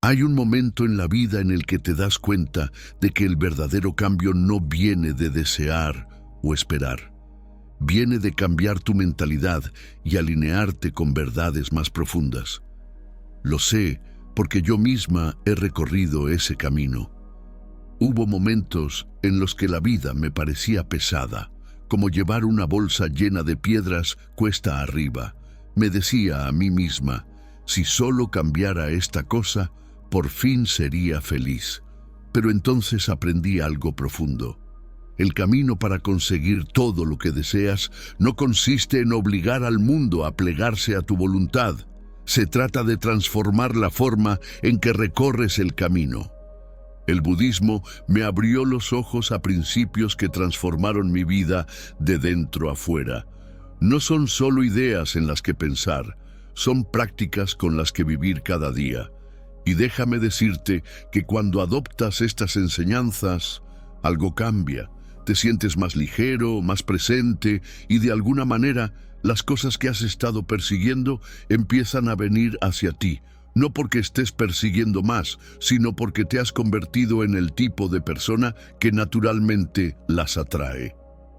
Hay un momento en la vida en el que te das cuenta de que el verdadero cambio no viene de desear o esperar. Viene de cambiar tu mentalidad y alinearte con verdades más profundas. Lo sé porque yo misma he recorrido ese camino. Hubo momentos en los que la vida me parecía pesada, como llevar una bolsa llena de piedras cuesta arriba. Me decía a mí misma, si solo cambiara esta cosa, por fin sería feliz. Pero entonces aprendí algo profundo. El camino para conseguir todo lo que deseas no consiste en obligar al mundo a plegarse a tu voluntad. Se trata de transformar la forma en que recorres el camino. El budismo me abrió los ojos a principios que transformaron mi vida de dentro a fuera. No son solo ideas en las que pensar, son prácticas con las que vivir cada día. Y déjame decirte que cuando adoptas estas enseñanzas, algo cambia. Te sientes más ligero, más presente y de alguna manera las cosas que has estado persiguiendo empiezan a venir hacia ti. No porque estés persiguiendo más, sino porque te has convertido en el tipo de persona que naturalmente las atrae.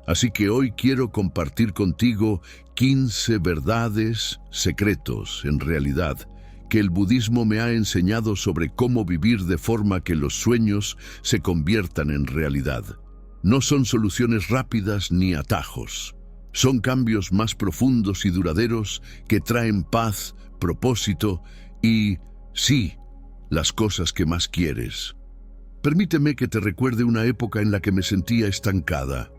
Así que hoy quiero compartir contigo 15 verdades, secretos en realidad, que el budismo me ha enseñado sobre cómo vivir de forma que los sueños se conviertan en realidad. No son soluciones rápidas ni atajos. Son cambios más profundos y duraderos que traen paz, propósito y, sí, las cosas que más quieres. Permíteme que te recuerde una época en la que me sentía estancada.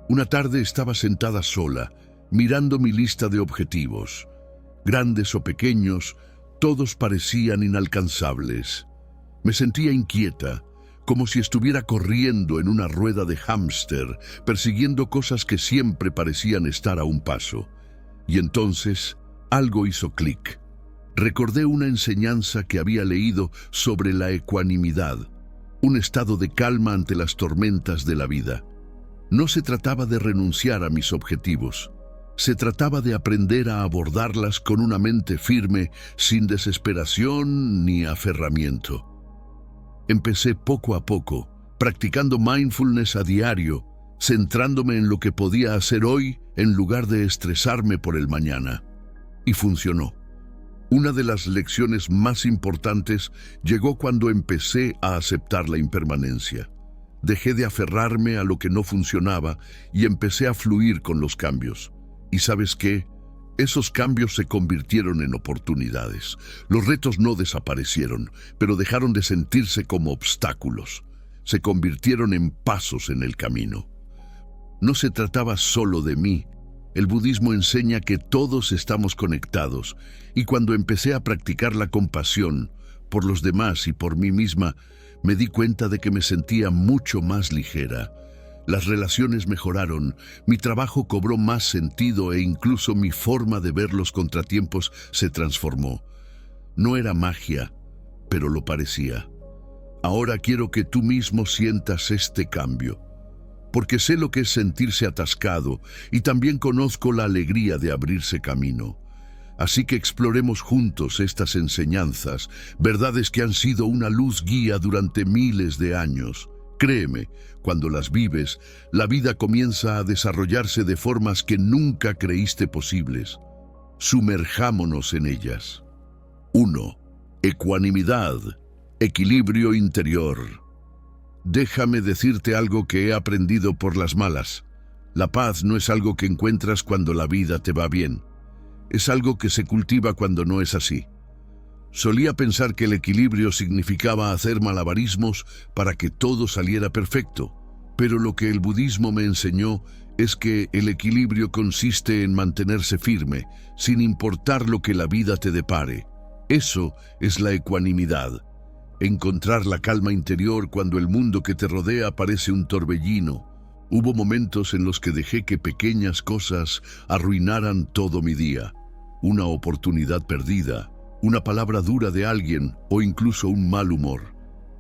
Una tarde estaba sentada sola, mirando mi lista de objetivos. Grandes o pequeños, todos parecían inalcanzables. Me sentía inquieta, como si estuviera corriendo en una rueda de hámster, persiguiendo cosas que siempre parecían estar a un paso. Y entonces, algo hizo clic. Recordé una enseñanza que había leído sobre la ecuanimidad, un estado de calma ante las tormentas de la vida. No se trataba de renunciar a mis objetivos. Se trataba de aprender a abordarlas con una mente firme, sin desesperación ni aferramiento. Empecé poco a poco, practicando mindfulness a diario, centrándome en lo que podía hacer hoy en lugar de estresarme por el mañana. Y funcionó. Una de las lecciones más importantes llegó cuando empecé a aceptar la impermanencia. Dejé de aferrarme a lo que no funcionaba y empecé a fluir con los cambios. ¿Y sabes qué? Esos cambios se convirtieron en oportunidades. Los retos no desaparecieron, pero dejaron de sentirse como obstáculos. Se convirtieron en pasos en el camino. No se trataba solo de mí. El budismo enseña que todos estamos conectados, y cuando empecé a practicar la compasión por los demás y por mí misma, me di cuenta de que me sentía mucho más ligera. Las relaciones mejoraron, mi trabajo cobró más sentido e incluso mi forma de ver los contratiempos se transformó. No era magia, pero lo parecía. Ahora quiero que tú mismo sientas este cambio, porque sé lo que es sentirse atascado y también conozco la alegría de abrirse camino. Así que exploremos juntos estas enseñanzas, verdades que han sido una luz guía durante miles de años. Créeme, cuando las vives, la vida comienza a desarrollarse de formas que nunca creíste posibles. Sumerjámonos en ellas. 1. Ecuanimidad, equilibrio interior. Déjame decirte algo que he aprendido por las malas. La paz no es algo que encuentras cuando la vida te va bien. Es algo que se cultiva cuando no es así. Solía pensar que el equilibrio significaba hacer malabarismos para que todo saliera perfecto, pero lo que el budismo me enseñó es que el equilibrio consiste en mantenerse firme, sin importar lo que la vida te depare. Eso es la ecuanimidad. Encontrar la calma interior cuando el mundo que te rodea parece un torbellino. Hubo momentos en los que dejé que pequeñas cosas arruinaran todo mi día. Una oportunidad perdida, una palabra dura de alguien o incluso un mal humor.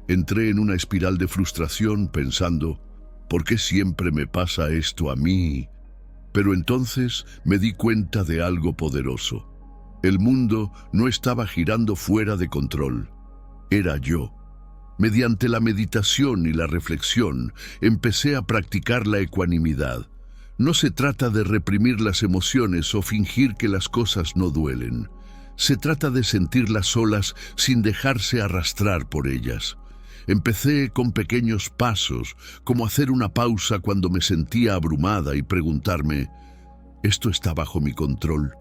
Entré en una espiral de frustración pensando, ¿por qué siempre me pasa esto a mí? Pero entonces me di cuenta de algo poderoso. El mundo no estaba girando fuera de control. era yo. Mediante la meditación y la reflexión, empecé a practicar la ecuanimidad. No se trata de reprimir las emociones o fingir que las cosas no duelen. Se trata de sentirlas solas sin dejarse arrastrar por ellas. Empecé con pequeños pasos, como hacer una pausa cuando me sentía abrumada y preguntarme, ¿esto está bajo mi control?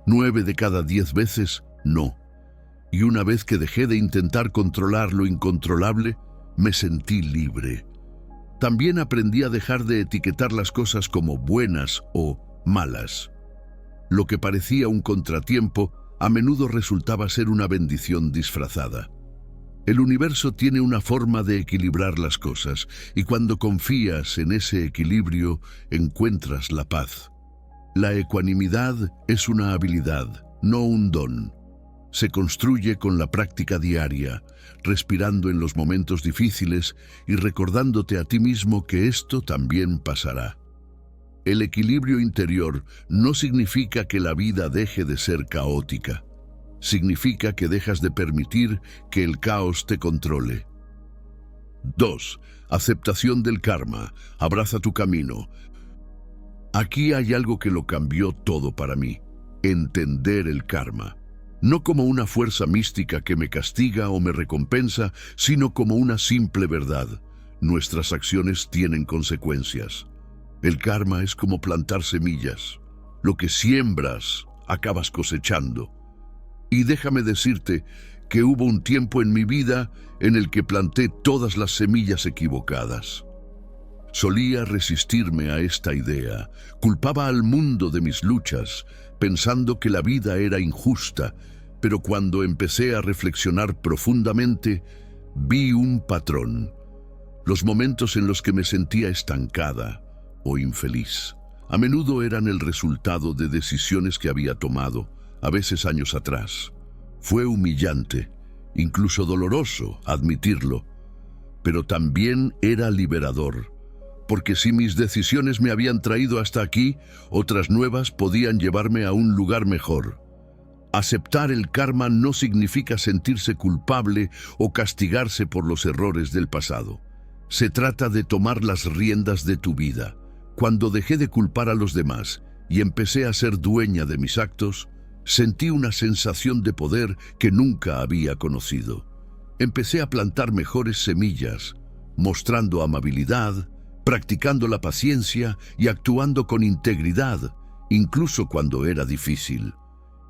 9 de cada 10 veces, no. Y una vez que dejé de intentar controlar lo incontrolable, me sentí libre. También aprendí a dejar de etiquetar las cosas como buenas o malas. Lo que parecía un contratiempo, a menudo resultaba ser una bendición disfrazada. El universo tiene una forma de equilibrar las cosas, y cuando confías en ese equilibrio, encuentras la paz. La ecuanimidad es una habilidad, no un don. Se construye con la práctica diaria, respirando en los momentos difíciles y recordándote a ti mismo que esto también pasará. El equilibrio interior no significa que la vida deje de ser caótica. Significa que dejas de permitir que el caos te controle. 2. Aceptación del karma. Abraza tu camino. Aquí hay algo que lo cambió todo para mí. Entender el karma. No como una fuerza mística que me castiga o me recompensa, sino como una simple verdad. Nuestras acciones tienen consecuencias. El karma es como plantar semillas. Lo que siembras, acabas cosechando. Y déjame decirte que hubo un tiempo en mi vida en el que planté todas las semillas equivocadas. Solía resistirme a esta idea, culpaba al mundo de mis luchas, pensando que la vida era injusta, pero cuando empecé a reflexionar profundamente, vi un patrón. Los momentos en los que me sentía estancada o infeliz, a menudo eran el resultado de decisiones que había tomado, a veces años atrás. Fue humillante, incluso doloroso admitirlo, pero también era liberador, porque si mis decisiones me habían traído hasta aquí, otras nuevas podían llevarme a un lugar mejor. Aceptar el karma no significa sentirse culpable o castigarse por los errores del pasado. Se trata de tomar las riendas de tu vida. Cuando dejé de culpar a los demás y empecé a ser dueña de mis actos, sentí una sensación de poder que nunca había conocido. Empecé a plantar mejores semillas, mostrando amabilidad, practicando la paciencia y actuando con integridad, incluso cuando era difícil.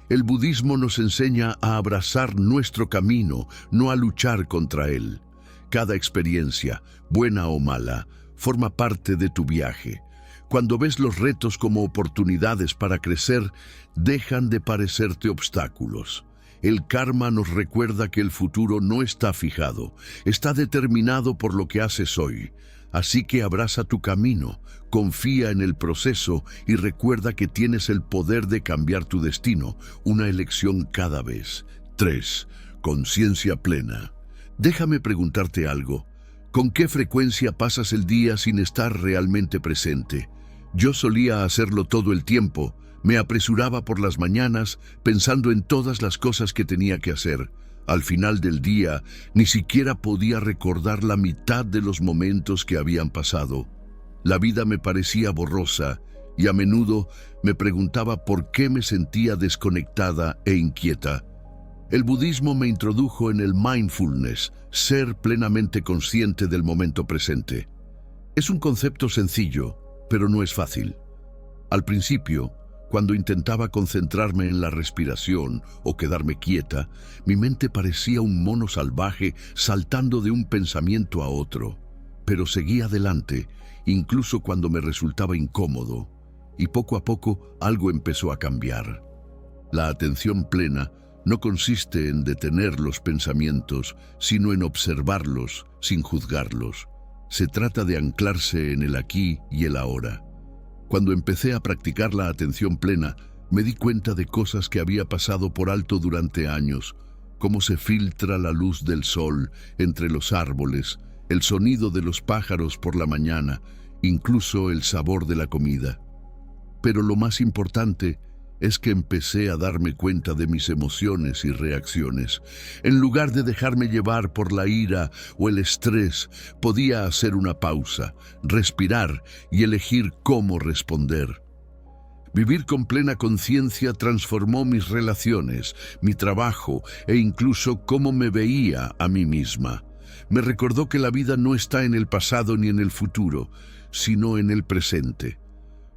El budismo nos enseña a abrazar nuestro camino, no a luchar contra él. Cada experiencia, buena o mala, forma parte de tu viaje. Cuando ves los retos como oportunidades para crecer, dejan de parecerte obstáculos. El karma nos recuerda que el futuro no está fijado, está determinado por lo que haces hoy. Así que abraza tu camino, confía en el proceso y recuerda que tienes el poder de cambiar tu destino, una elección cada vez. 3. Conciencia plena. Déjame preguntarte algo. ¿Con qué frecuencia pasas el día sin estar realmente presente? Yo solía hacerlo todo el tiempo. Me apresuraba por las mañanas pensando en todas las cosas que tenía que hacer. Al final del día, ni siquiera podía recordar la mitad de los momentos que habían pasado. La vida me parecía borrosa y a menudo me preguntaba por qué me sentía desconectada e inquieta. El budismo me introdujo en el mindfulness, ser plenamente consciente del momento presente. Es un concepto sencillo, pero no es fácil. Al principio, cuando intentaba concentrarme en la respiración o quedarme quieta, mi mente parecía un mono salvaje saltando de un pensamiento a otro. Pero seguí adelante, incluso cuando me resultaba incómodo, y poco a poco algo empezó a cambiar. La atención plena no consiste en detener los pensamientos, sino en observarlos sin juzgarlos. Se trata de anclarse en el aquí y el ahora. Cuando empecé a practicar la atención plena, me di cuenta de cosas que había pasado por alto durante años, cómo se filtra la luz del sol entre los árboles, el sonido de los pájaros por la mañana, incluso el sabor de la comida. Pero lo más importante es que empecé a darme cuenta de mis emociones y reacciones. En lugar de dejarme llevar por la ira o el estrés, podía hacer una pausa, respirar y elegir cómo responder. Vivir con plena conciencia transformó mis relaciones, mi trabajo e incluso cómo me veía a mí misma. Me recordó que la vida no está en el pasado ni en el futuro, sino en el presente.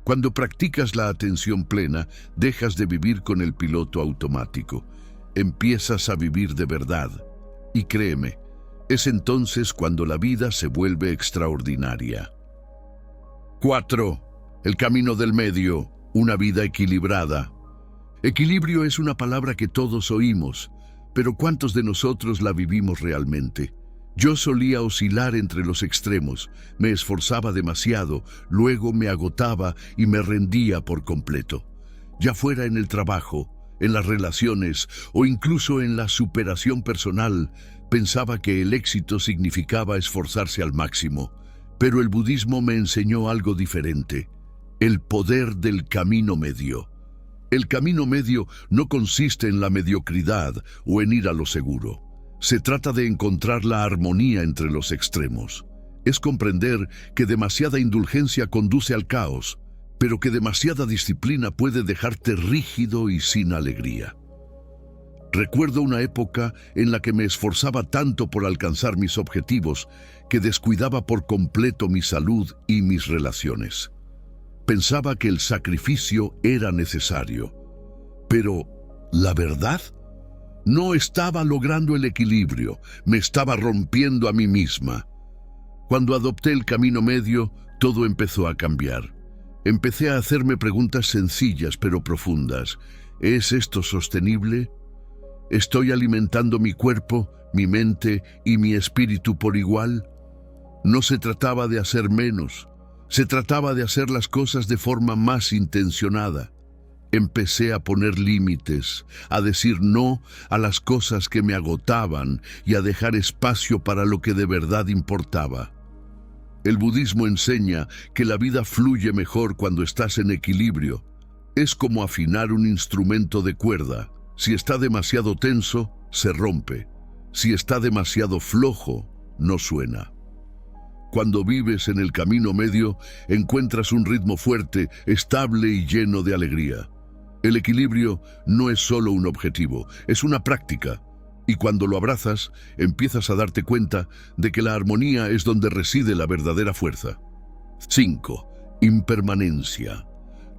Cuando practicas la atención plena, dejas de vivir con el piloto automático. Empiezas a vivir de verdad. Y créeme, es entonces cuando la vida se vuelve extraordinaria. 4. El camino del medio, una vida equilibrada. Equilibrio es una palabra que todos oímos, pero ¿cuántos de nosotros la vivimos realmente? Yo solía oscilar entre los extremos, me esforzaba demasiado, luego me agotaba y me rendía por completo. Ya fuera en el trabajo, en las relaciones o incluso en la superación personal, pensaba que el éxito significaba esforzarse al máximo. Pero el budismo me enseñó algo diferente: el poder del camino medio. El camino medio no consiste en la mediocridad o en ir a lo seguro. Se trata de encontrar la armonía entre los extremos. Es comprender que demasiada indulgencia conduce al caos, pero que demasiada disciplina puede dejarte rígido y sin alegría. Recuerdo una época en la que me esforzaba tanto por alcanzar mis objetivos que descuidaba por completo mi salud y mis relaciones. Pensaba que el sacrificio era necesario, pero ¿la verdad? No estaba logrando el equilibrio, me estaba rompiendo a mí misma. Cuando adopté el camino medio, todo empezó a cambiar. Empecé a hacerme preguntas sencillas pero profundas. ¿Es esto sostenible? ¿Estoy alimentando mi cuerpo, mi mente y mi espíritu por igual? No se trataba de hacer menos, se trataba de hacer las cosas de forma más intencionada. Empecé a poner límites, a decir no a las cosas que me agotaban y a dejar espacio para lo que de verdad importaba. El budismo enseña que la vida fluye mejor cuando estás en equilibrio. Es como afinar un instrumento de cuerda. Si está demasiado tenso, se rompe. Si está demasiado flojo, no suena. Cuando vives en el camino medio, encuentras un ritmo fuerte, estable y lleno de alegría. El equilibrio no es solo un objetivo, es una práctica. Y cuando lo abrazas, empiezas a darte cuenta de que la armonía es donde reside la verdadera fuerza. 5. Impermanencia.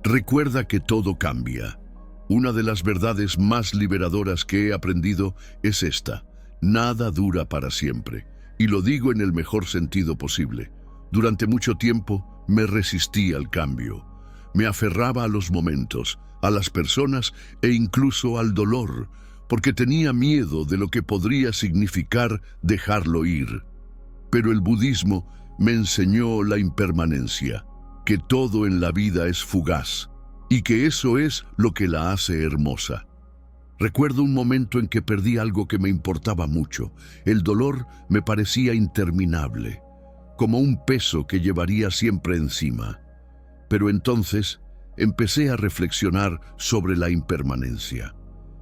Recuerda que todo cambia. Una de las verdades más liberadoras que he aprendido es esta: nada dura para siempre. Y lo digo en el mejor sentido posible. Durante mucho tiempo me resistí al cambio. Me aferraba a los momentos, a las personas e incluso al dolor, porque tenía miedo de lo que podría significar dejarlo ir. Pero el budismo me enseñó la impermanencia, que todo en la vida es fugaz, y que eso es lo que la hace hermosa. Recuerdo un momento en que perdí algo que me importaba mucho. El dolor me parecía interminable, como un peso que llevaría siempre encima. Pero entonces empecé a reflexionar sobre la impermanencia.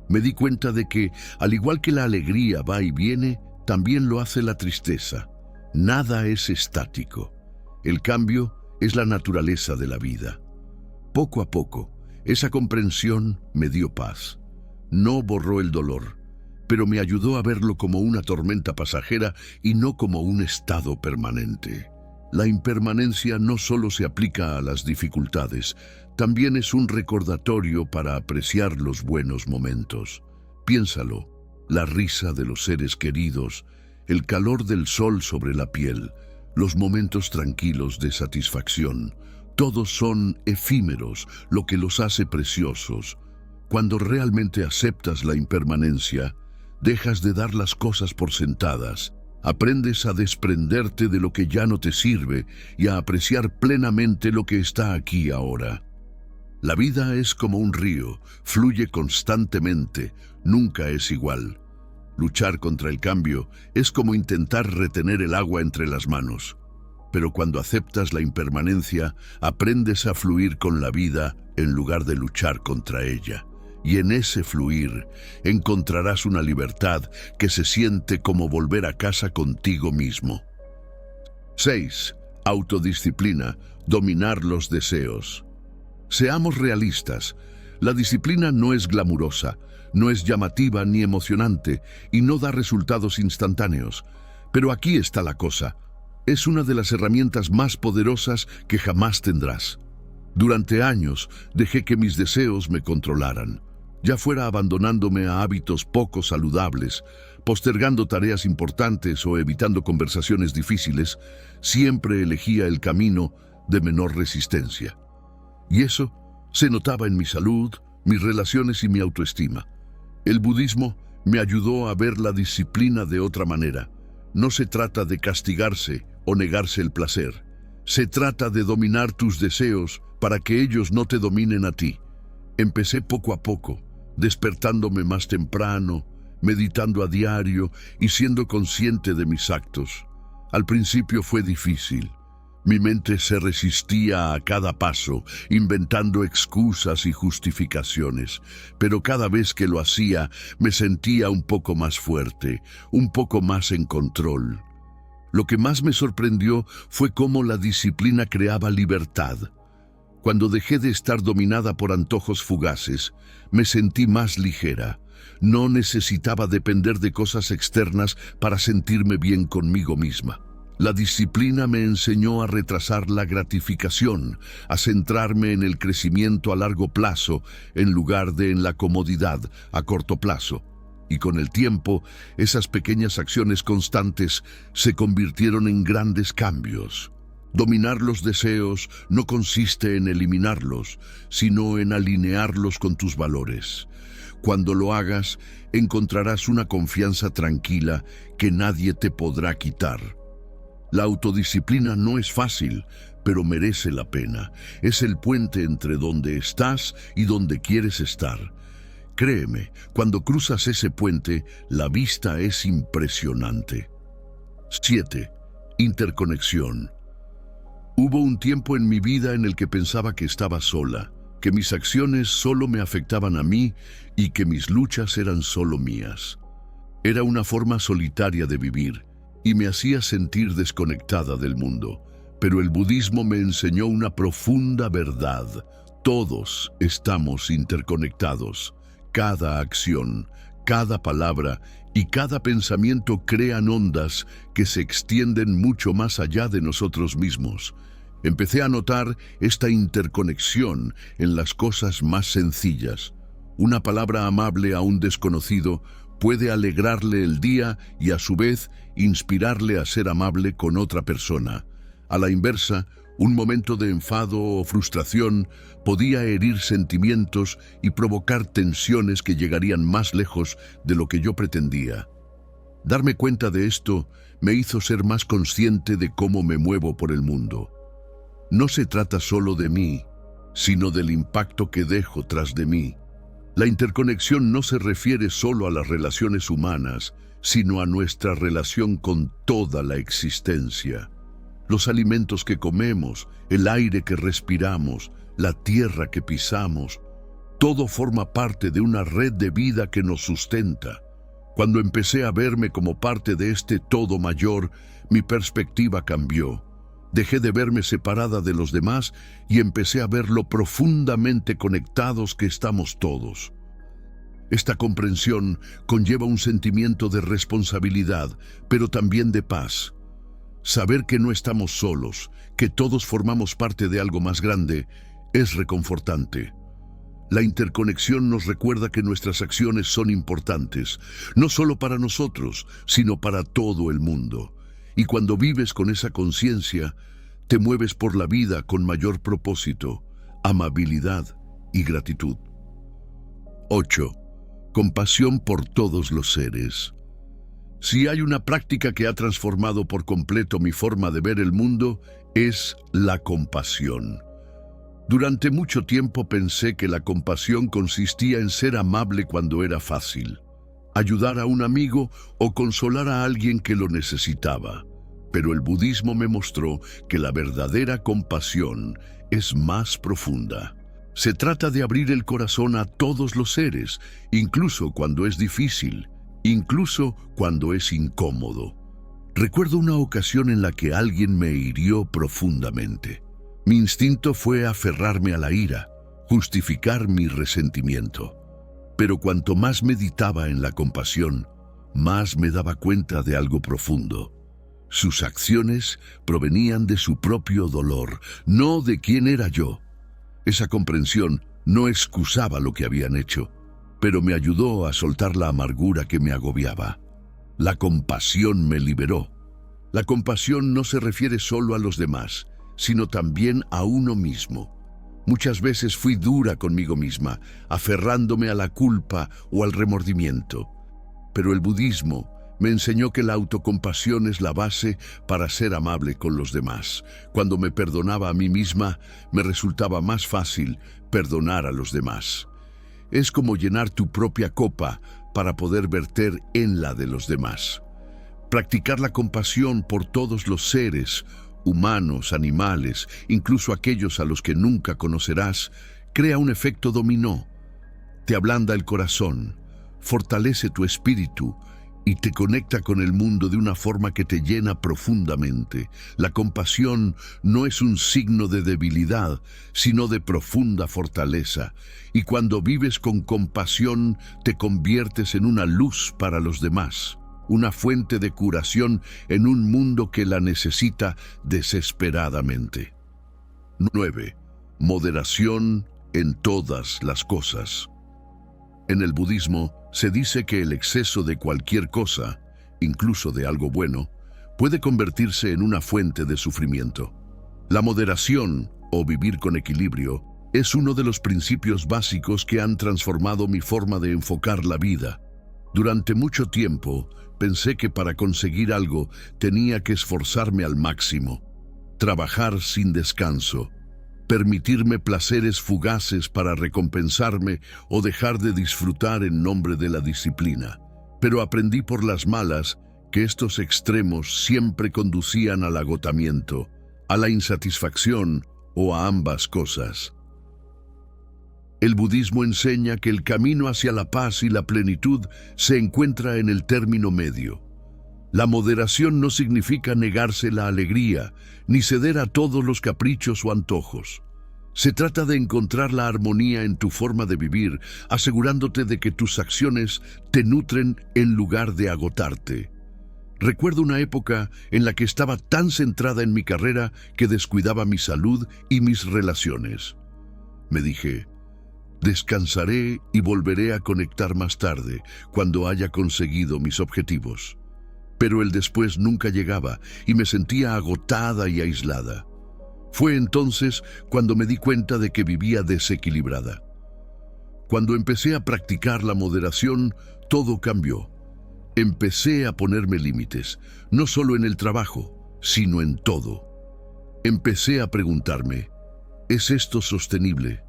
Me di cuenta de que, al igual que la alegría va y viene, también lo hace la tristeza. Nada es estático. El cambio es la naturaleza de la vida. Poco a poco, esa comprensión me dio paz. No borró el dolor, pero me ayudó a verlo como una tormenta pasajera y no como un estado permanente. La impermanencia no solo se aplica a las dificultades, también es un recordatorio para apreciar los buenos momentos. Piénsalo: la risa de los seres queridos, el calor del sol sobre la piel, los momentos tranquilos de satisfacción. Todos son efímeros, lo que los hace preciosos. Cuando realmente aceptas la impermanencia, dejas de dar las cosas por sentadas. Aprendes a desprenderte de lo que ya no te sirve y a apreciar plenamente lo que está aquí ahora. La vida es como un río, fluye constantemente, nunca es igual. Luchar contra el cambio es como intentar retener el agua entre las manos. pero cuando aceptas la impermanencia, aprendes a fluir con la vida en lugar de luchar contra ella. Y en ese fluir encontrarás una libertad que se siente como volver a casa contigo mismo. 6. Autodisciplina, dominar los deseos. Seamos realistas. La disciplina no es glamurosa, no es llamativa ni emocionante y no da resultados instantáneos. Pero aquí está la cosa. Es una de las herramientas más poderosas que jamás tendrás. Durante años dejé que mis deseos me controlaran, ya fuera abandonándome a hábitos poco saludables, postergando tareas importantes o evitando conversaciones difíciles. Siempre elegía el camino de menor resistencia. Y eso se notaba en mi salud, mis relaciones y mi autoestima. El budismo me ayudó a ver la disciplina de otra manera. No se trata de castigarse o negarse el placer. Se trata de dominar tus deseos para que ellos no te dominen a ti. Empecé poco a poco, despertándome más temprano, meditando a diario y siendo consciente de mis actos. Al principio fue difícil. Mi mente se resistía a cada paso, inventando excusas y justificaciones, pero cada vez que lo hacía me sentía un poco más fuerte, un poco más en control. Lo que más me sorprendió fue cómo la disciplina creaba libertad. Cuando dejé de estar dominada por antojos fugaces, me sentí más ligera. No necesitaba depender de cosas externas para sentirme bien conmigo misma. La disciplina me enseñó a retrasar la gratificación, a centrarme en el crecimiento a largo plazo en lugar de en la comodidad a corto plazo. Y con el tiempo, esas pequeñas acciones constantes se convirtieron en grandes cambios. Dominar los deseos no consiste en eliminarlos, sino en alinearlos con tus valores. Cuando lo hagas, encontrarás una confianza tranquila que nadie te podrá quitar. La autodisciplina no es fácil, pero merece la pena. Es el puente entre donde estás y donde quieres estar. Créeme, cuando cruzas ese puente, la vista es impresionante. 7. Interconexión. Hubo un tiempo en mi vida en el que pensaba que estaba sola, que mis acciones solo me afectaban a mí y que mis luchas eran solo mías. Era una forma solitaria de vivir y me hacía sentir desconectada del mundo. Pero el budismo me enseñó una profunda verdad. Todos estamos interconectados. Cada acción, cada palabra y cada pensamiento crean ondas que se extienden mucho más allá de nosotros mismos. Empecé a notar esta interconexión en las cosas más sencillas. Una palabra amable a un desconocido puede alegrarle el día y a su vez inspirarle a ser amable con otra persona. A la inversa, un momento de enfado o frustración podía herir sentimientos y provocar tensiones que llegarían más lejos de lo que yo pretendía. Darme cuenta de esto me hizo ser más consciente de cómo me muevo por el mundo. No se trata solo de mí, sino del impacto que dejo tras de mí. La interconexión no se refiere solo a las relaciones humanas, sino a nuestra relación con toda la existencia. Los alimentos que comemos, el aire que respiramos, la tierra que pisamos, todo forma parte de una red de vida que nos sustenta. Cuando empecé a verme como parte de este todo mayor, mi perspectiva cambió. Dejé de verme separada de los demás y empecé a ver lo profundamente conectados que estamos todos. Esta comprensión conlleva un sentimiento de responsabilidad, pero también de paz. Saber que no estamos solos, que todos formamos parte de algo más grande, es reconfortante. La interconexión nos recuerda que nuestras acciones son importantes, no solo para nosotros, sino para todo el mundo. Y cuando vives con esa conciencia, te mueves por la vida con mayor propósito, amabilidad y gratitud. 8. Compasión por todos los seres. Si hay una práctica que ha transformado por completo mi forma de ver el mundo, es la compasión. Durante mucho tiempo pensé que la compasión consistía en ser amable cuando era fácil, ayudar a un amigo o consolar a alguien que lo necesitaba. Pero el budismo me mostró que la verdadera compasión es más profunda. Se trata de abrir el corazón a todos los seres, incluso cuando es difícil, incluso cuando es incómodo. Recuerdo una ocasión en la que alguien me hirió profundamente. Mi instinto fue aferrarme a la ira, justificar mi resentimiento. Pero cuanto más meditaba en la compasión, más me daba cuenta de algo profundo. Sus acciones provenían de su propio dolor, no de quién era yo. Esa comprensión no excusaba lo que habían hecho, pero me ayudó a soltar la amargura que me agobiaba. La compasión me liberó. La compasión no se refiere solo a los demás, sino también a uno mismo. Muchas veces fui dura conmigo misma, aferrándome a la culpa o al remordimiento. Pero el budismo me enseñó que la autocompasión es la base para ser amable con los demás. Cuando me perdonaba a mí misma, me resultaba más fácil perdonar a los demás. Es como llenar tu propia copa para poder verter en la de los demás. Practicar la compasión por todos los seres, humanos, animales, incluso aquellos a los que nunca conocerás, crea un efecto dominó. Te ablanda el corazón, fortalece tu espíritu y te conecta con el mundo de una forma que te llena profundamente. La compasión no es un signo de debilidad, sino de profunda fortaleza. Y cuando vives con compasión, te conviertes en una luz para los demás, una fuente de curación en un mundo que la necesita desesperadamente. 9. Moderación en todas las cosas. En el budismo se dice que el exceso de cualquier cosa, incluso de algo bueno, puede convertirse en una fuente de sufrimiento. La moderación, o vivir con equilibrio, es uno de los principios básicos que han transformado mi forma de enfocar la vida. Durante mucho tiempo, pensé que para conseguir algo tenía que esforzarme al máximo, trabajar sin descanso, permitirme placeres fugaces para recompensarme o dejar de disfrutar en nombre de la disciplina. Pero aprendí por las malas que estos extremos siempre conducían al agotamiento, a la insatisfacción o a ambas cosas. El budismo enseña que el camino hacia la paz y la plenitud se encuentra en el término medio. La moderación no significa negarse la alegría, ni ceder a todos los caprichos o antojos. Se trata de encontrar la armonía en tu forma de vivir, asegurándote de que tus acciones te nutren en lugar de agotarte. Recuerdo una época en la que estaba tan centrada en mi carrera que descuidaba mi salud y mis relaciones. Me dije, descansaré y volveré a conectar más tarde, cuando haya conseguido mis objetivos. Pero el después nunca llegaba y me sentía agotada y aislada. Fue entonces cuando me di cuenta de que vivía desequilibrada. Cuando empecé a practicar la moderación, todo cambió. Empecé a ponerme límites, no solo en el trabajo, sino en todo. Empecé a preguntarme, ¿es esto sostenible?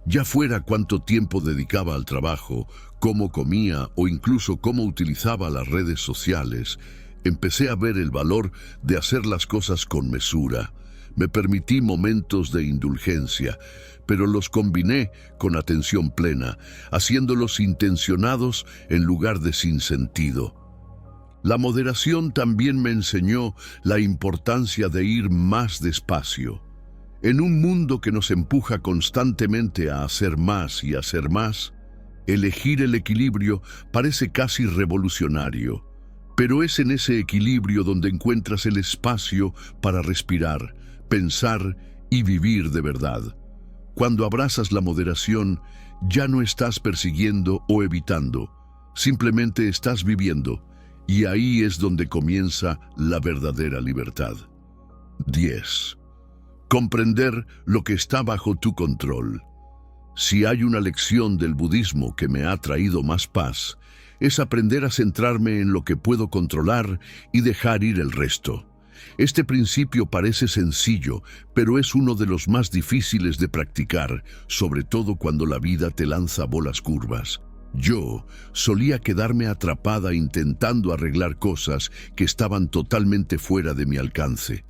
Ya fuera cuánto tiempo dedicaba al trabajo, cómo comía o incluso cómo utilizaba las redes sociales, empecé a ver el valor de hacer las cosas con mesura. Me permití momentos de indulgencia, pero los combiné con atención plena, haciéndolos intencionados en lugar de sin sentido. La moderación también me enseñó la importancia de ir más despacio. En un mundo que nos empuja constantemente a hacer más y hacer más, elegir el equilibrio parece casi revolucionario. Pero es en ese equilibrio donde encuentras el espacio para respirar, pensar y vivir de verdad. Cuando abrazas la moderación, ya no estás persiguiendo o evitando, simplemente estás viviendo, y ahí es donde comienza la verdadera libertad. 10. Comprender lo que está bajo tu control. Si hay una lección del budismo que me ha traído más paz, es aprender a centrarme en lo que puedo controlar y dejar ir el resto. Este principio parece sencillo, pero es uno de los más difíciles de practicar, sobre todo cuando la vida te lanza bolas curvas. Yo solía quedarme atrapada intentando arreglar cosas que estaban totalmente fuera de mi alcance.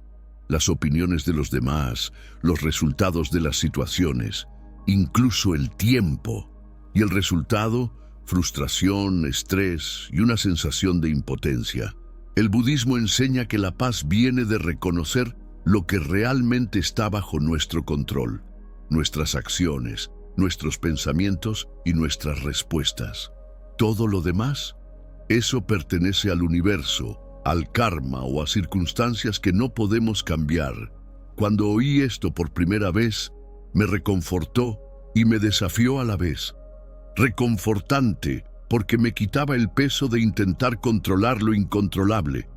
Las opiniones de los demás, los resultados de las situaciones, incluso el tiempo. Y el resultado, frustración, estrés y una sensación de impotencia. El budismo enseña que la paz viene de reconocer lo que realmente está bajo nuestro control, nuestras acciones, nuestros pensamientos y nuestras respuestas. Todo lo demás, eso pertenece al universo, al karma o a circunstancias que no podemos cambiar. Cuando oí esto por primera vez, me reconfortó y me desafió a la vez. Reconfortante porque me quitaba el peso de intentar controlar lo incontrolable,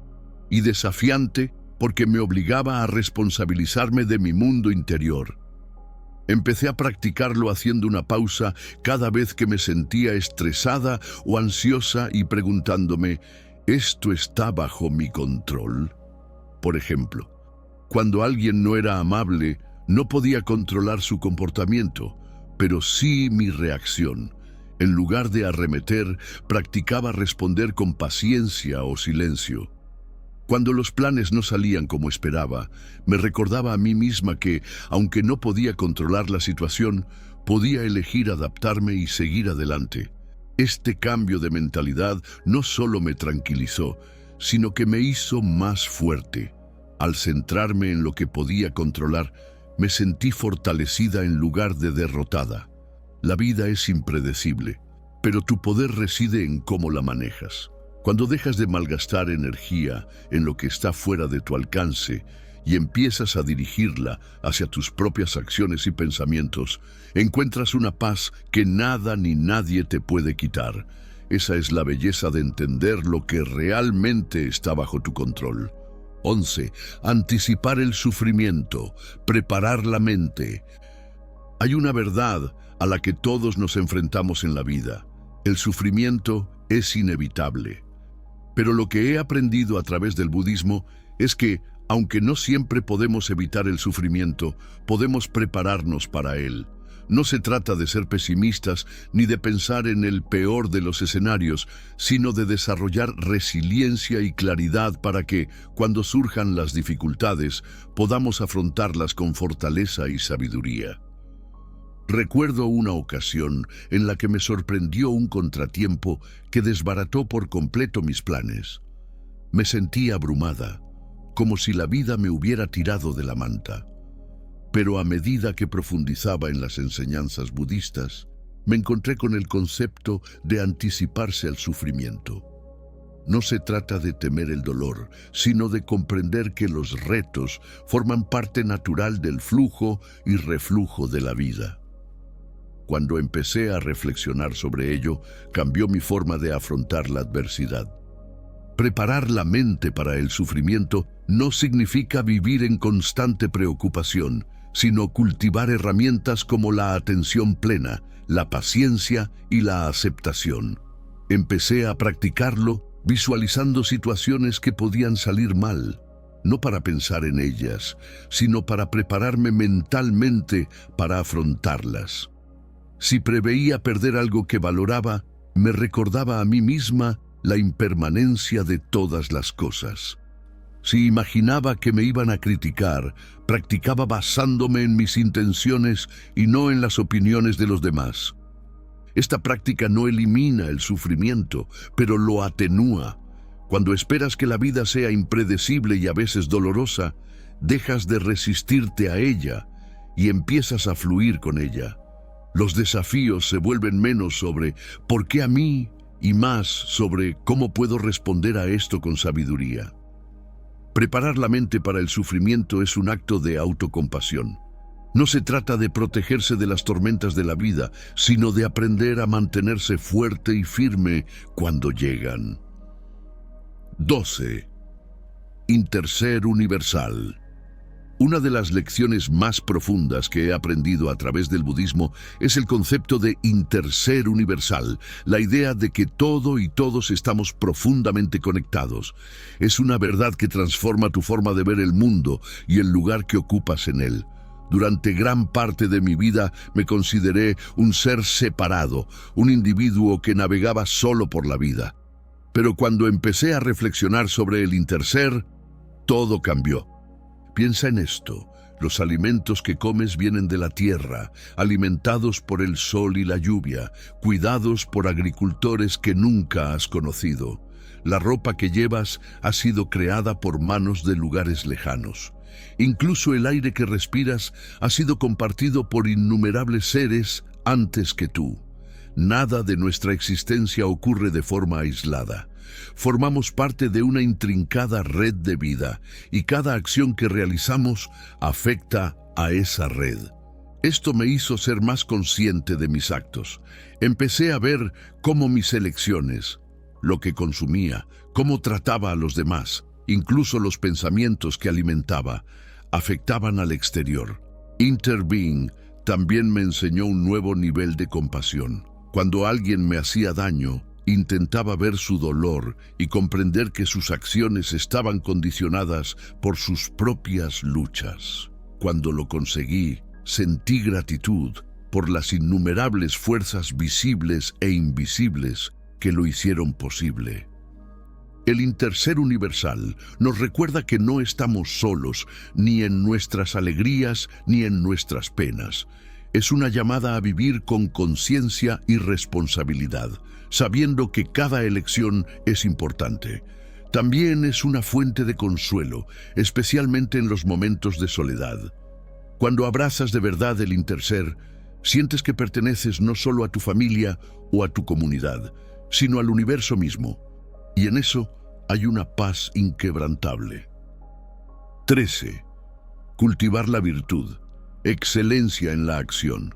y desafiante porque me obligaba a responsabilizarme de mi mundo interior. Empecé a practicarlo haciendo una pausa cada vez que me sentía estresada o ansiosa y preguntándome, ¿esto está bajo mi control? Por ejemplo, cuando alguien no era amable, no podía controlar su comportamiento, pero sí mi reacción. En lugar de arremeter, practicaba responder con paciencia o silencio. Cuando los planes no salían como esperaba, me recordaba a mí misma que, aunque no podía controlar la situación, podía elegir adaptarme y seguir adelante. Este cambio de mentalidad no solo me tranquilizó, sino que me hizo más fuerte. Al centrarme en lo que podía controlar, me sentí fortalecida en lugar de derrotada. La vida es impredecible, pero tu poder reside en cómo la manejas. Cuando dejas de malgastar energía en lo que está fuera de tu alcance y empiezas a dirigirla hacia tus propias acciones y pensamientos, encuentras una paz que nada ni nadie te puede quitar. Esa es la belleza de entender lo que realmente está bajo tu control. 11. Anticipar el sufrimiento, preparar la mente. Hay una verdad a la que todos nos enfrentamos en la vida. El sufrimiento es inevitable. Pero lo que he aprendido a través del budismo es que, aunque no siempre podemos evitar el sufrimiento, podemos prepararnos para él. No se trata de ser pesimistas ni de pensar en el peor de los escenarios, sino de desarrollar resiliencia y claridad para que, cuando surjan las dificultades, podamos afrontarlas con fortaleza y sabiduría. Recuerdo una ocasión en la que me sorprendió un contratiempo que desbarató por completo mis planes. Me sentí abrumada, como si la vida me hubiera tirado de la manta. Pero a medida que profundizaba en las enseñanzas budistas, me encontré con el concepto de anticiparse al sufrimiento. No se trata de temer el dolor, sino de comprender que los retos forman parte natural del flujo y reflujo de la vida. Cuando empecé a reflexionar sobre ello, cambió mi forma de afrontar la adversidad. Preparar la mente para el sufrimiento no significa vivir en constante preocupación, sino cultivar herramientas como la atención plena, la paciencia y la aceptación. Empecé a practicarlo visualizando situaciones que podían salir mal, no para pensar en ellas, sino para prepararme mentalmente para afrontarlas. Si preveía perder algo que valoraba, me recordaba a mí misma la impermanencia de todas las cosas. Si imaginaba que me iban a criticar, practicaba basándome en mis intenciones y no en las opiniones de los demás. Esta práctica no elimina el sufrimiento, pero lo atenúa. Cuando esperas que la vida sea impredecible y a veces dolorosa, dejas de resistirte a ella y empiezas a fluir con ella. Los desafíos se vuelven menos sobre ¿por qué a mí? Y más sobre ¿cómo puedo responder a esto con sabiduría? Preparar la mente para el sufrimiento es un acto de autocompasión. No se trata de protegerse de las tormentas de la vida, sino de aprender a mantenerse fuerte y firme cuando llegan. 12. Interser universal. Una de las lecciones más profundas que he aprendido a través del budismo es el concepto de interser universal, la idea de que todo y todos estamos profundamente conectados. Es una verdad que transforma tu forma de ver el mundo y el lugar que ocupas en él. Durante gran parte de mi vida me consideré un ser separado, un individuo que navegaba solo por la vida. Pero cuando empecé a reflexionar sobre el interser, todo cambió. Piensa en esto. Los alimentos que comes vienen de la tierra, alimentados por el sol y la lluvia, cuidados por agricultores que nunca has conocido. La ropa que llevas ha sido creada por manos de lugares lejanos. Incluso el aire que respiras ha sido compartido por innumerables seres antes que tú. Nada de nuestra existencia ocurre de forma aislada. Formamos parte de una intrincada red de vida y cada acción que realizamos afecta a esa red. Esto me hizo ser más consciente de mis actos. Empecé a ver cómo mis elecciones, lo que consumía, cómo trataba a los demás, incluso los pensamientos que alimentaba, afectaban al exterior. Interbeing también me enseñó un nuevo nivel de compasión. Cuando alguien me hacía daño, intentaba ver su dolor y comprender que sus acciones estaban condicionadas por sus propias luchas. Cuando lo conseguí, sentí gratitud por las innumerables fuerzas visibles e invisibles que lo hicieron posible. El interser universal nos recuerda que no estamos solos, ni en nuestras alegrías ni en nuestras penas. Es una llamada a vivir con conciencia y responsabilidad, sabiendo que cada elección es importante. También es una fuente de consuelo, especialmente en los momentos de soledad. Cuando abrazas de verdad el interser, sientes que perteneces no solo a tu familia o a tu comunidad, sino al universo mismo. Y en eso hay una paz inquebrantable. 13. Cultivar la virtud. Excelencia en la acción.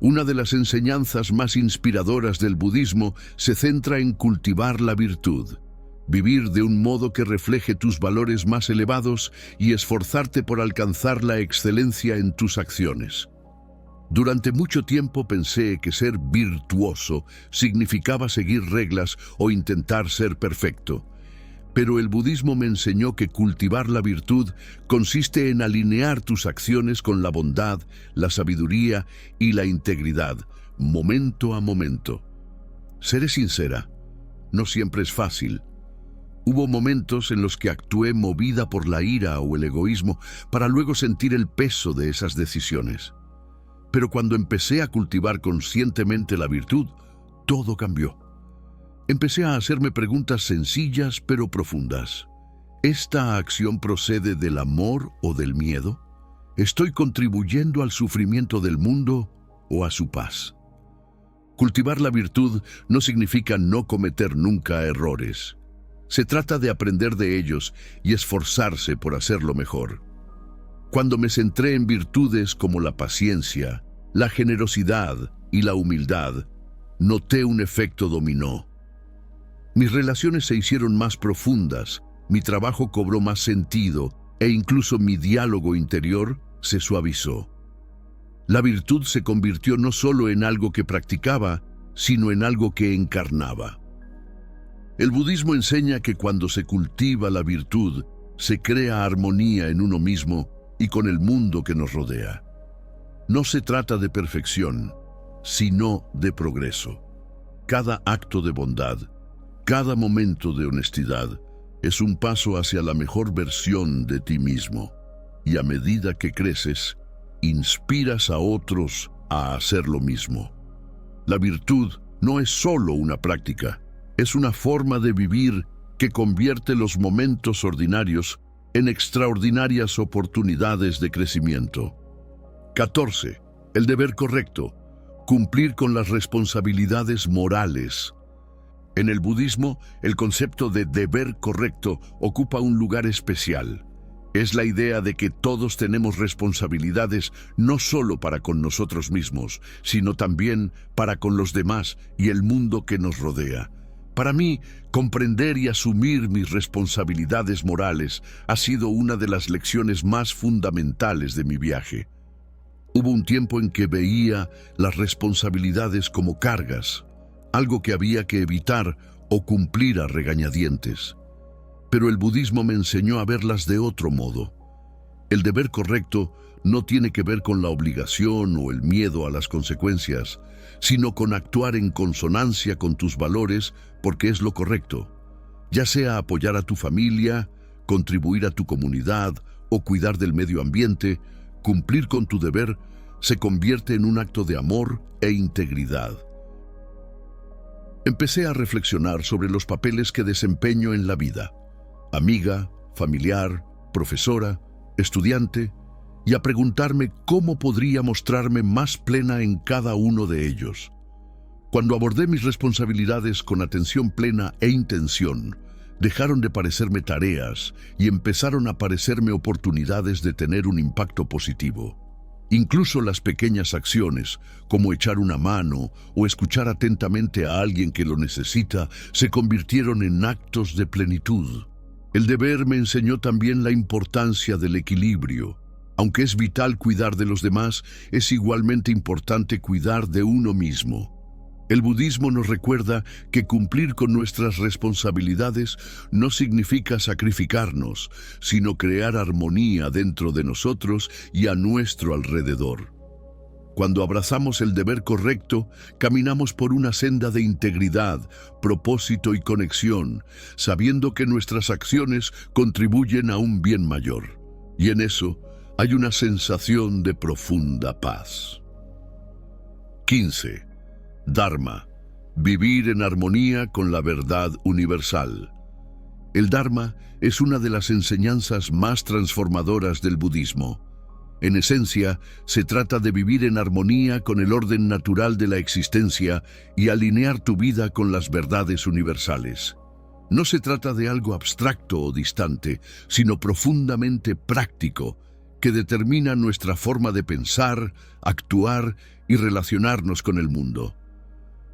Una de las enseñanzas más inspiradoras del budismo se centra en cultivar la virtud, vivir de un modo que refleje tus valores más elevados y esforzarte por alcanzar la excelencia en tus acciones. Durante mucho tiempo pensé que ser virtuoso significaba seguir reglas o intentar ser perfecto. Pero el budismo me enseñó que cultivar la virtud consiste en alinear tus acciones con la bondad, la sabiduría y la integridad, momento a momento. Seré sincera, no siempre es fácil. Hubo momentos en los que actué movida por la ira o el egoísmo para luego sentir el peso de esas decisiones. Pero cuando empecé a cultivar conscientemente la virtud, todo cambió. Empecé a hacerme preguntas sencillas pero profundas. ¿Esta acción procede del amor o del miedo? ¿Estoy contribuyendo al sufrimiento del mundo o a su paz? Cultivar la virtud no significa no cometer nunca errores. Se trata de aprender de ellos y esforzarse por hacerlo mejor. Cuando me centré en virtudes como la paciencia, la generosidad y la humildad, noté un efecto dominó. Mis relaciones se hicieron más profundas, mi trabajo cobró más sentido e incluso mi diálogo interior se suavizó. La virtud se convirtió no solo en algo que practicaba, sino en algo que encarnaba. El budismo enseña que cuando se cultiva la virtud, se crea armonía en uno mismo y con el mundo que nos rodea. No se trata de perfección, sino de progreso. Cada acto de bondad, cada momento de honestidad, es un paso hacia la mejor versión de ti mismo. Y a medida que creces, inspiras a otros a hacer lo mismo. La virtud no es solo una práctica, es una forma de vivir que convierte los momentos ordinarios en extraordinarias oportunidades de crecimiento. 14. El deber correcto. Cumplir con las responsabilidades morales. En el budismo, el concepto de deber correcto ocupa un lugar especial. Es la idea de que todos tenemos responsabilidades no solo para con nosotros mismos, sino también para con los demás y el mundo que nos rodea. Para mí, comprender y asumir mis responsabilidades morales ha sido una de las lecciones más fundamentales de mi viaje. Hubo un tiempo en que veía las responsabilidades como cargas, algo que había que evitar o cumplir a regañadientes. Pero el budismo me enseñó a verlas de otro modo. El deber correcto no tiene que ver con la obligación o el miedo a las consecuencias, sino con actuar en consonancia con tus valores porque es lo correcto, ya sea apoyar a tu familia, contribuir a tu comunidad o cuidar del medio ambiente. Cumplir con tu deber se convierte en un acto de amor e integridad. Empecé a reflexionar sobre los papeles que desempeño en la vida: amiga, familiar, profesora, estudiante, y a preguntarme cómo podría mostrarme más plena en cada uno de ellos. Cuando abordé mis responsabilidades con atención plena e intención, dejaron de parecerme tareas y empezaron a parecerme oportunidades de tener un impacto positivo. Incluso las pequeñas acciones, como echar una mano o escuchar atentamente a alguien que lo necesita, se convirtieron en actos de plenitud. El deber me enseñó también la importancia del equilibrio. Aunque es vital cuidar de los demás, es igualmente importante cuidar de uno mismo. El budismo nos recuerda que cumplir con nuestras responsabilidades no significa sacrificarnos, sino crear armonía dentro de nosotros y a nuestro alrededor. Cuando abrazamos el deber correcto, caminamos por una senda de integridad, propósito y conexión, sabiendo que nuestras acciones contribuyen a un bien mayor. Y en eso hay una sensación de profunda paz. 15. Dharma. Vivir en armonía con la verdad universal. El Dharma es una de las enseñanzas más transformadoras del budismo. En esencia, se trata de vivir en armonía con el orden natural de la existencia y alinear tu vida con las verdades universales. No se trata de algo abstracto o distante, sino profundamente práctico, que determina nuestra forma de pensar, actuar y relacionarnos con el mundo.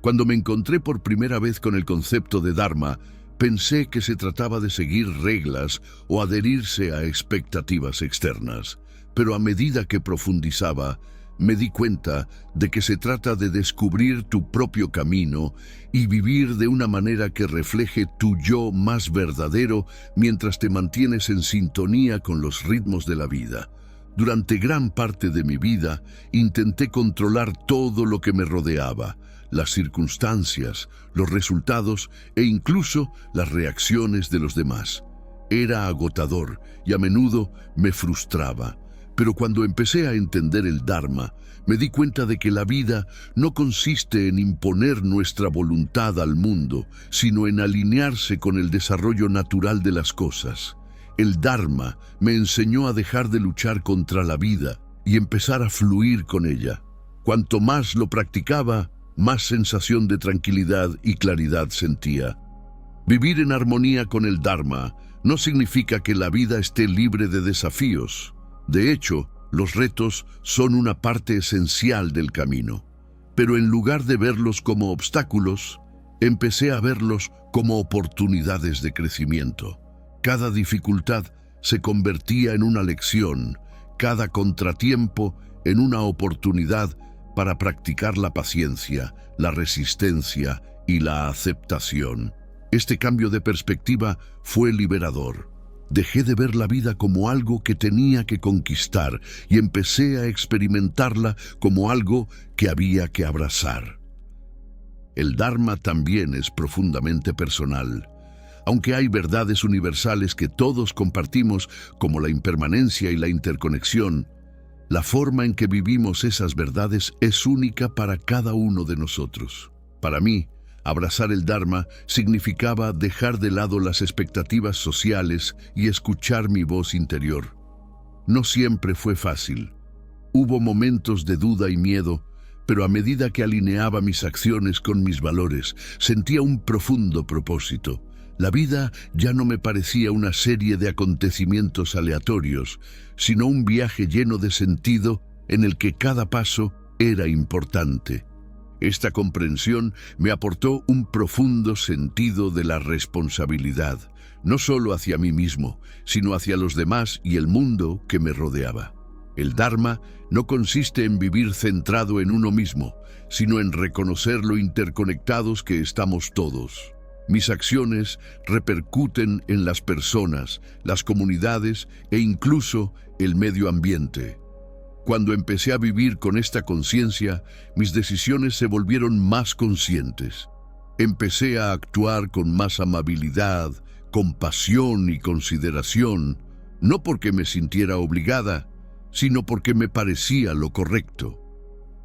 Cuando me encontré por primera vez con el concepto de Dharma, pensé que se trataba de seguir reglas o adherirse a expectativas externas. Pero a medida que profundizaba, me di cuenta de que se trata de descubrir tu propio camino y vivir de una manera que refleje tu yo más verdadero mientras te mantienes en sintonía con los ritmos de la vida. Durante gran parte de mi vida, intenté controlar todo lo que me rodeaba: las circunstancias, los resultados e incluso las reacciones de los demás. Era agotador y a menudo me frustraba. Pero cuando empecé a entender el Dharma, me di cuenta de que la vida no consiste en imponer nuestra voluntad al mundo, sino en alinearse con el desarrollo natural de las cosas. El Dharma me enseñó a dejar de luchar contra la vida y empezar a fluir con ella. Cuanto más lo practicaba, más sensación de tranquilidad y claridad sentía. Vivir en armonía con el Dharma no significa que la vida esté libre de desafíos. De hecho, los retos son una parte esencial del camino. Pero en lugar de verlos como obstáculos, empecé a verlos como oportunidades de crecimiento. Cada dificultad se convertía en una lección, cada contratiempo en una oportunidad para practicar la paciencia, la resistencia y la aceptación. Este cambio de perspectiva fue liberador. Dejé de ver la vida como algo que tenía que conquistar y empecé a experimentarla como algo que había que abrazar. El Dharma también es profundamente personal. Aunque hay verdades universales que todos compartimos, como la impermanencia y la interconexión, la forma en que vivimos esas verdades es única para cada uno de nosotros. Para mí, abrazar el Dharma significaba dejar de lado las expectativas sociales y escuchar mi voz interior. No siempre fue fácil. Hubo momentos de duda y miedo, pero a medida que alineaba mis acciones con mis valores, sentía un profundo propósito. La vida ya no me parecía una serie de acontecimientos aleatorios, sino un viaje lleno de sentido en el que cada paso era importante. Esta comprensión me aportó un profundo sentido de la responsabilidad, no solo hacia mí mismo, sino hacia los demás y el mundo que me rodeaba. El Dharma no consiste en vivir centrado en uno mismo, sino en reconocer lo interconectados que estamos todos. Mis acciones repercuten en las personas, las comunidades e incluso el medio ambiente. Cuando empecé a vivir con esta conciencia, mis decisiones se volvieron más conscientes. Empecé a actuar con más amabilidad, compasión y consideración, no porque me sintiera obligada, sino porque me parecía lo correcto.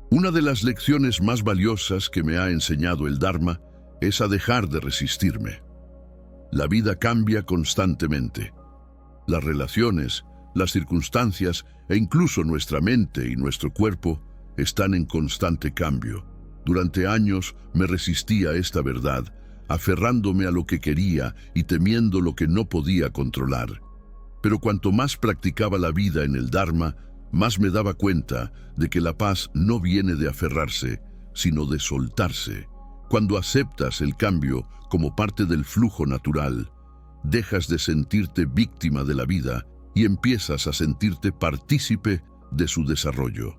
Una de las lecciones más valiosas que me ha enseñado el Dharma es a dejar de resistirme. La vida cambia constantemente. Las relaciones, las circunstancias e incluso nuestra mente y nuestro cuerpo están en constante cambio. Durante años me resistí a esta verdad, aferrándome a lo que quería y temiendo lo que no podía controlar. Pero cuanto más practicaba la vida en el Dharma, más me daba cuenta de que la paz no viene de aferrarse, sino de soltarse. Cuando aceptas el cambio como parte del flujo natural, dejas de sentirte víctima de la vida y empiezas a sentirte partícipe de su desarrollo.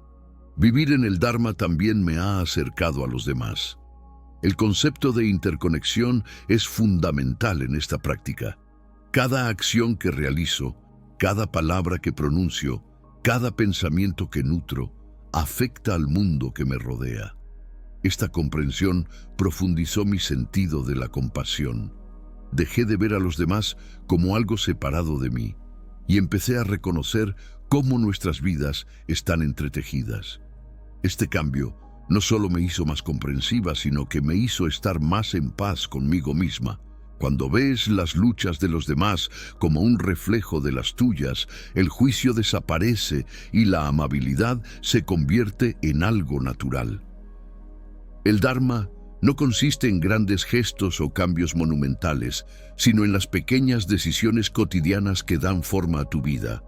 Vivir en el Dharma también me ha acercado a los demás. El concepto de interconexión es fundamental en esta práctica. Cada acción que realizo, cada palabra que pronuncio, cada pensamiento que nutro, afecta al mundo que me rodea. Esta comprensión profundizó mi sentido de la compasión. Dejé de ver a los demás como algo separado de mí y empecé a reconocer cómo nuestras vidas están entretejidas. Este cambio no solo me hizo más comprensiva, sino que me hizo estar más en paz conmigo misma. Cuando ves las luchas de los demás como un reflejo de las tuyas, el juicio desaparece y la amabilidad se convierte en algo natural. El Dharma no consiste en grandes gestos o cambios monumentales, sino en las pequeñas decisiones cotidianas que dan forma a tu vida.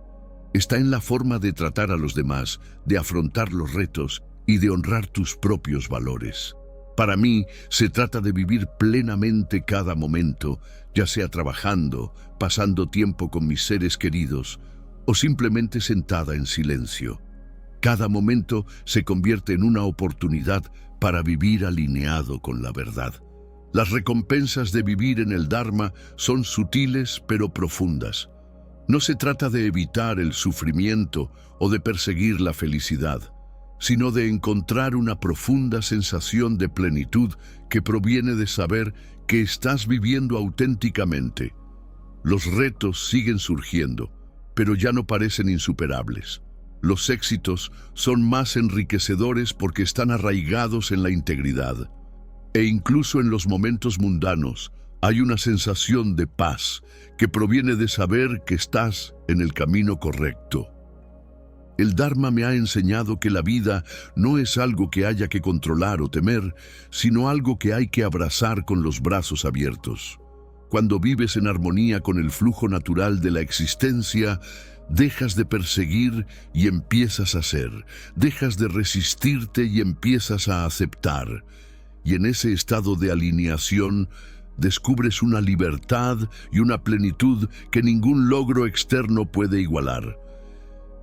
Está en la forma de tratar a los demás, de afrontar los retos y de honrar tus propios valores. Para mí, se trata de vivir plenamente cada momento, ya sea trabajando, pasando tiempo con mis seres queridos o simplemente sentada en silencio. Cada momento se convierte en una oportunidad para vivir alineado con la verdad. Las recompensas de vivir en el Dharma son sutiles pero profundas. No se trata de evitar el sufrimiento o de perseguir la felicidad, sino de encontrar una profunda sensación de plenitud que proviene de saber que estás viviendo auténticamente. Los retos siguen surgiendo, pero ya no parecen insuperables. Los éxitos son más enriquecedores porque están arraigados en la integridad. E incluso en los momentos mundanos hay una sensación de paz que proviene de saber que estás en el camino correcto. El Dharma me ha enseñado que la vida no es algo que haya que controlar o temer, sino algo que hay que abrazar con los brazos abiertos. Cuando vives en armonía con el flujo natural de la existencia, dejas de perseguir y empiezas a ser, dejas de resistirte y empiezas a aceptar. Y en ese estado de alineación, descubres una libertad y una plenitud que ningún logro externo puede igualar.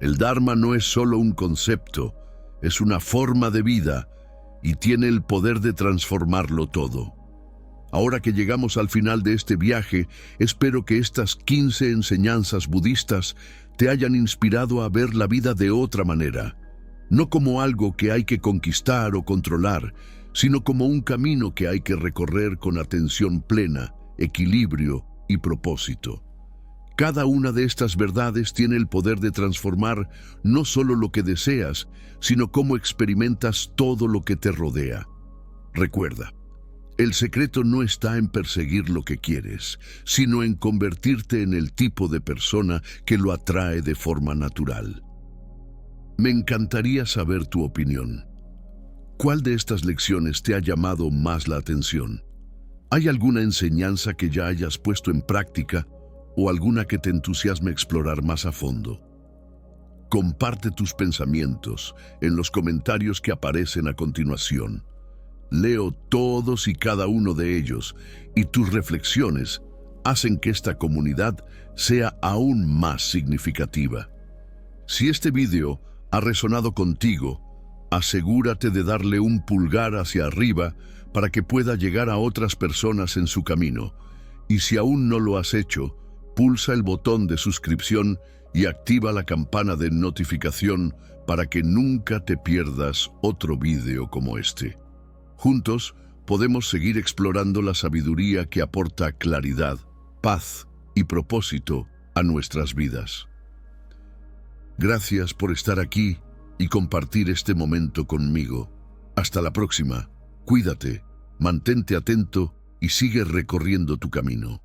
El Dharma no es solo un concepto, es una forma de vida y tiene el poder de transformarlo todo. Ahora que llegamos al final de este viaje, espero que estas 15 enseñanzas budistas te hayan inspirado a ver la vida de otra manera, no como algo que hay que conquistar o controlar, sino como un camino que hay que recorrer con atención plena, equilibrio y propósito. Cada una de estas verdades tiene el poder de transformar no solo lo que deseas, sino cómo experimentas todo lo que te rodea. Recuerda, el secreto no está en perseguir lo que quieres, sino en convertirte en el tipo de persona que lo atrae de forma natural. Me encantaría saber tu opinión. ¿Cuál de estas lecciones te ha llamado más la atención? ¿Hay alguna enseñanza que ya hayas puesto en práctica o alguna que te entusiasme explorar más a fondo? Comparte tus pensamientos en los comentarios que aparecen a continuación. Leo todos y cada uno de ellos y tus reflexiones hacen que esta comunidad sea aún más significativa. Si este video ha resonado contigo, asegúrate de darle un pulgar hacia arriba para que pueda llegar a otras personas en su camino. Y si aún no lo has hecho, pulsa el botón de suscripción y activa la campana de notificación para que nunca te pierdas otro vídeo como este. Juntos podemos seguir explorando la sabiduría que aporta claridad, paz y propósito a nuestras vidas. Gracias por estar aquí y compartir este momento conmigo. Hasta la próxima. Cuídate, mantente atento y sigue recorriendo tu camino.